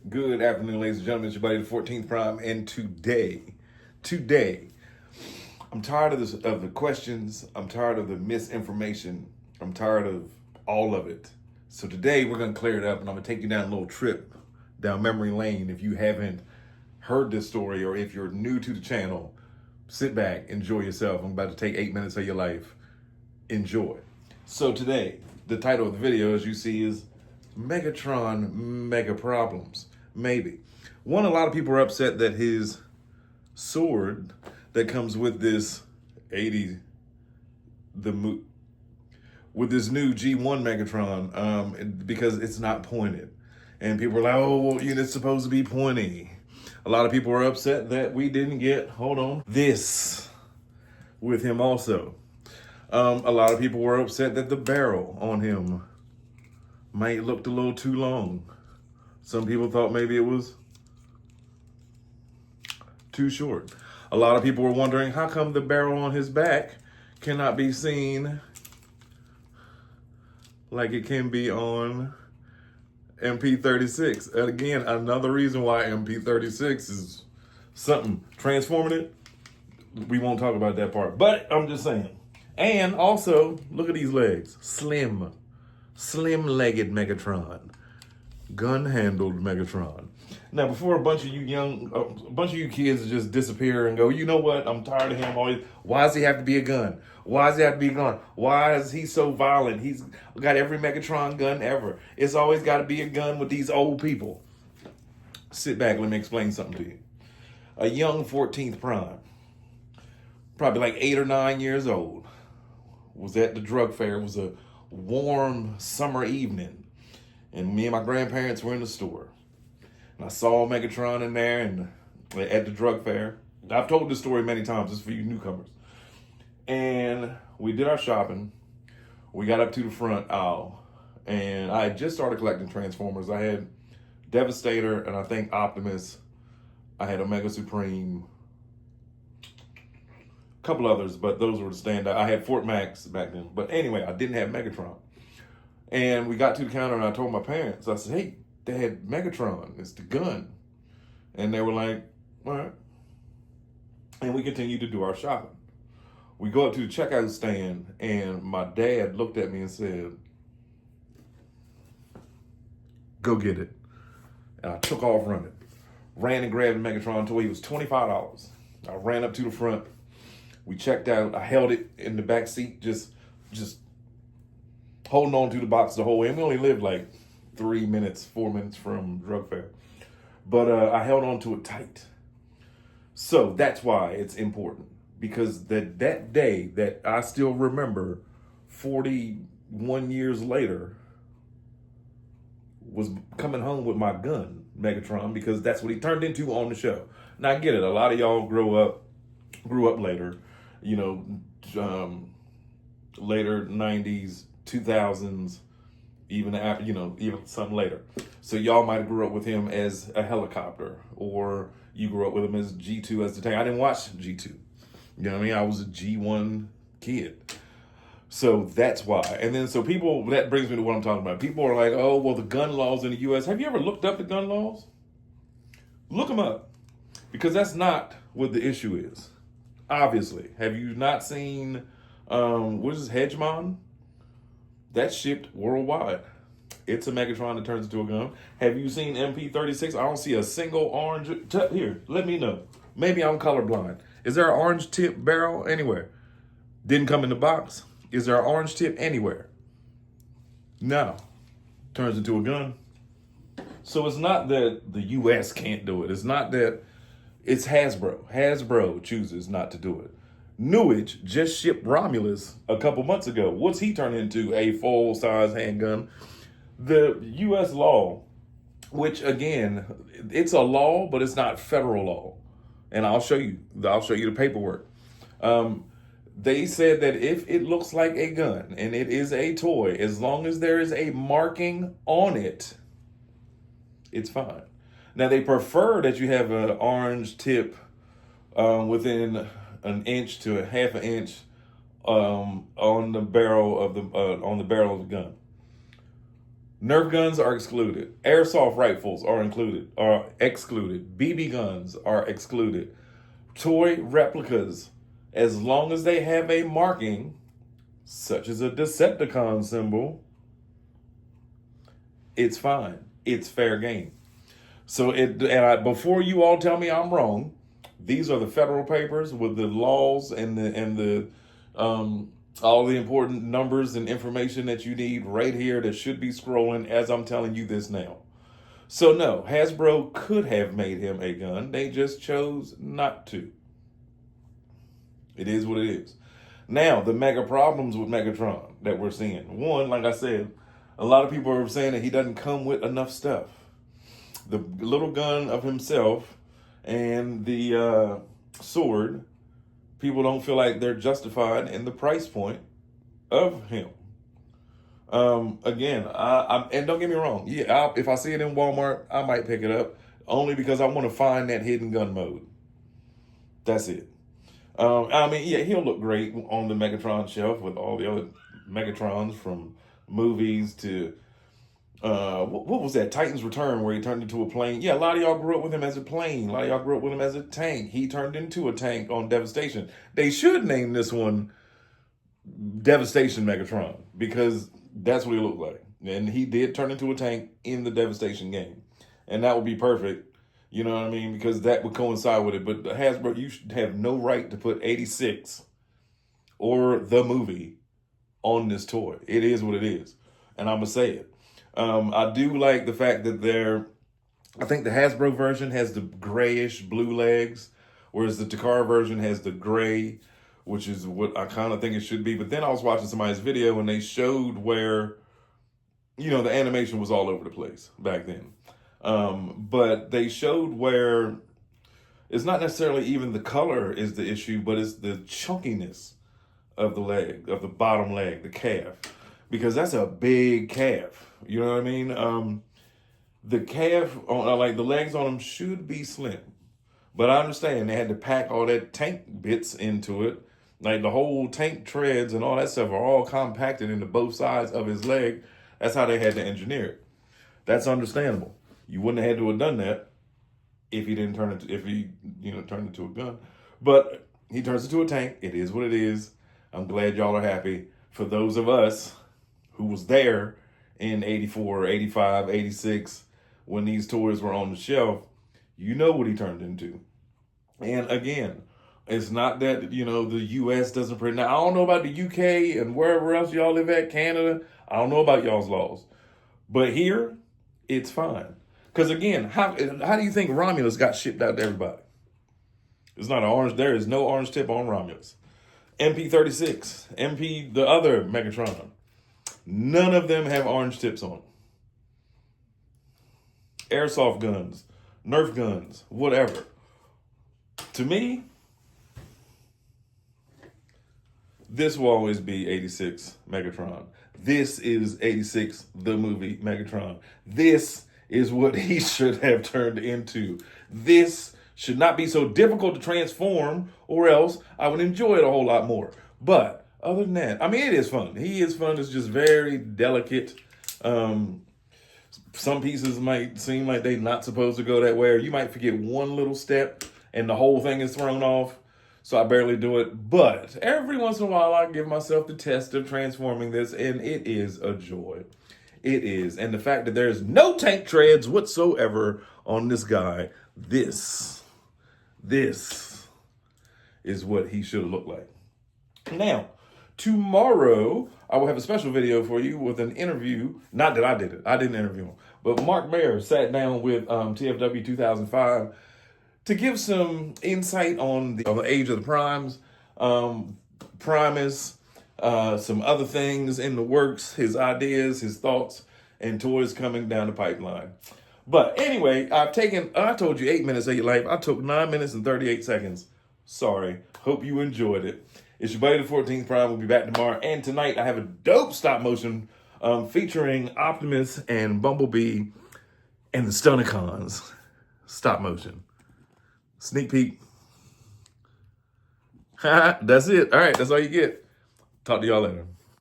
Good afternoon, ladies and gentlemen. It's your buddy, the 14th Prime, and today, I'm tired of the questions. I'm tired of the misinformation. I'm tired of all of it. So today, we're going to clear it up, and I'm going to take you down a little trip down memory lane. If you haven't heard this story, or if you're new to the channel, sit back, enjoy yourself. I'm about to take 8 minutes of your life. Enjoy. So today, the title of the video, as you see, is Megatron Mega Problems. Maybe. One, a lot of people are upset that his sword that comes with this with this new G1 Megatron, because it's not pointed. And people are like, oh, well, it's supposed to be pointy. A lot of people are upset that we didn't get, this with him also. A lot of people were upset that the barrel on him might looked a little too long. Some people thought maybe it was too short. A lot of people were wondering how come the barrel on his back cannot be seen like it can be on MP36. And again, another reason why MP36 is something transformative. We won't talk about that part, but I'm just saying. And also, look at these legs. Slim-legged Megatron. Gun-handled Megatron. Now, before a bunch of you kids just disappear and go, you know what? I'm tired of him always. Why does he have to be a gun? Why does he have to be a gun? Why is he so violent? He's got every Megatron gun ever. It's always got to be a gun with these old people. Sit back, let me explain something to you. A young 14th Prime, probably like 8 or 9 years old, was at the drug fair. It was a warm summer evening. And me and my grandparents were in the store. And I saw Megatron in there and at the drug fair. I've told this story many times, just for you newcomers. And we did our shopping. We got up to the front aisle. And I had just started collecting Transformers. I had Devastator and I think Optimus. I had Omega Supreme. A couple others, but those were the standout. I had Fort Max back then. But anyway, I didn't have Megatron. And we got to the counter and I told my parents, I said, hey, Dad, Megatron, it's the gun. And they were like, all right. And we continued to do our shopping. We go up to the checkout stand and my dad looked at me and said, go get it. And I took off running. Ran and grabbed the Megatron toy. It was $25. I ran up to the front. We checked out. I held it in the back seat, just holding on to the box the whole way. And we only lived like 4 minutes from drug fair. But I held on to it tight. So that's why it's important. Because that day that I still remember 41 years later was coming home with my gun, Megatron, because that's what he turned into on the show. Now I get it. A lot of y'all grew up later, later 90s, 2000s, even after, even some later. So y'all might have grew up with him as a helicopter, or you grew up with him as G2 as the tank. I didn't watch G2. You know what I mean? I was a G1 kid. So that's why. And then so people, that brings me to what I'm talking about. People are like, oh, well, the gun laws in the US. Have you ever looked up the gun laws? Look them up. Because that's not what the issue is. Obviously. Have you not seen, what is this, Hegemon? That's shipped worldwide. It's a Megatron that turns into a gun. Have you seen MP36? I don't see a single orange. Here, let me know. Maybe I'm colorblind. Is there an orange tip barrel anywhere? Didn't come in the box. Is there an orange tip anywhere? No. Turns into a gun. So it's not that the US can't do it. It's not that it's Hasbro. Hasbro chooses not to do it. Newage just shipped Romulus a couple months ago. What's he turned into? A full-size handgun. The U.S. law, which again, it's a law, but it's not federal law. And I'll show you the paperwork. They said that if it looks like a gun and it is a toy, as long as there is a marking on it, it's fine. Now, they prefer that you have an orange tip within an inch to a half an inch on the barrel of the gun. Nerf guns are excluded. Airsoft rifles are excluded. BB guns are excluded. Toy replicas, as long as they have a marking, such as a Decepticon symbol, it's fine. It's fair game. So before you all tell me I'm wrong, these are the federal papers with the laws and the all the important numbers and information that you need right here that should be scrolling as I'm telling you this now. So no, Hasbro could have made him a gun. They just chose not to. It is what it is. Now, the mega problems with Megatron that we're seeing. One, like I said, a lot of people are saying that he doesn't come with enough stuff. The little gun of himself and the sword, people don't feel like they're justified in the price point of him. Again, and don't get me wrong. Yeah, if I see it in Walmart, I might pick it up only because I want to find that hidden gun mode. That's it. I mean, yeah, he'll look great on the Megatron shelf with all the other Megatrons from movies to what was that? Titan's Return, where he turned into a plane. Yeah, a lot of y'all grew up with him as a plane. A lot of y'all grew up with him as a tank. He turned into a tank on Devastation. They should name this one Devastation Megatron, because that's what he looked like. And he did turn into a tank in the Devastation game. And that would be perfect. You know what I mean? Because that would coincide with it. But Hasbro, you should have no right to put 86 or the movie on this toy. It is what it is. And I'm going to say it. I do like the fact that I think the Hasbro version has the grayish blue legs, whereas the Takara version has the gray, which is what I kind of think it should be. But then I was watching somebody's video and they showed where, you know, the animation was all over the place back then. But they showed where it's not necessarily even the color is the issue, but it's the chunkiness of the leg, of the bottom leg, the calf, because that's a big calf. You know what I mean? The calf, like the legs on them should be slim, but I understand they had to pack all that tank bits into it. Like the whole tank treads and all that stuff are all compacted into both sides of his leg. That's how they had to engineer it. That's understandable. You wouldn't have had to have done that if he turned into a gun. But he turns into a tank. It is what it is. I'm glad y'all are happy. For those of us who was there in 84, 85, 86, when these toys were on the shelf, you know what he turned into. And again, it's not that, you know, the U.S. doesn't print. Now, I don't know about the U.K. and wherever else y'all live at, Canada. I don't know about y'all's laws. But here, it's fine. Because again, how do you think Romulus got shipped out to everybody? It's not an orange. There is no orange tip on Romulus. MP36, the other Megatron. None of them have orange tips on them. Airsoft guns, Nerf guns, whatever. To me, this will always be 86 Megatron. This is 86, the movie Megatron. This is what he should have turned into. This should not be so difficult to transform, or else I would enjoy it a whole lot more. But other than that, I mean, it is fun. He is fun. It's just very delicate. Some pieces might seem like they're not supposed to go that way, or you might forget one little step and the whole thing is thrown off. So I barely do it. But every once in a while, I give myself the test of transforming this, and it is a joy. It is. And the fact that there's no tank treads whatsoever on this guy, this is what he should have looked like. Now, tomorrow, I will have a special video for you with an interview. Not that I did it. I didn't interview him. But Mark Baer sat down with TFW 2005 to give some insight on the age of the primes, Primus, some other things in the works, his ideas, his thoughts, and toys coming down the pipeline. But anyway, I told you 8 minutes of your life. I took 9 minutes and 38 seconds. Sorry. Hope you enjoyed it. It's your buddy, the 14th Prime. We'll be back tomorrow. And tonight, I have a dope stop motion featuring Optimus and Bumblebee and the Stunnicons. Stop motion. Sneak peek. That's it. All right, that's all you get. Talk to y'all later.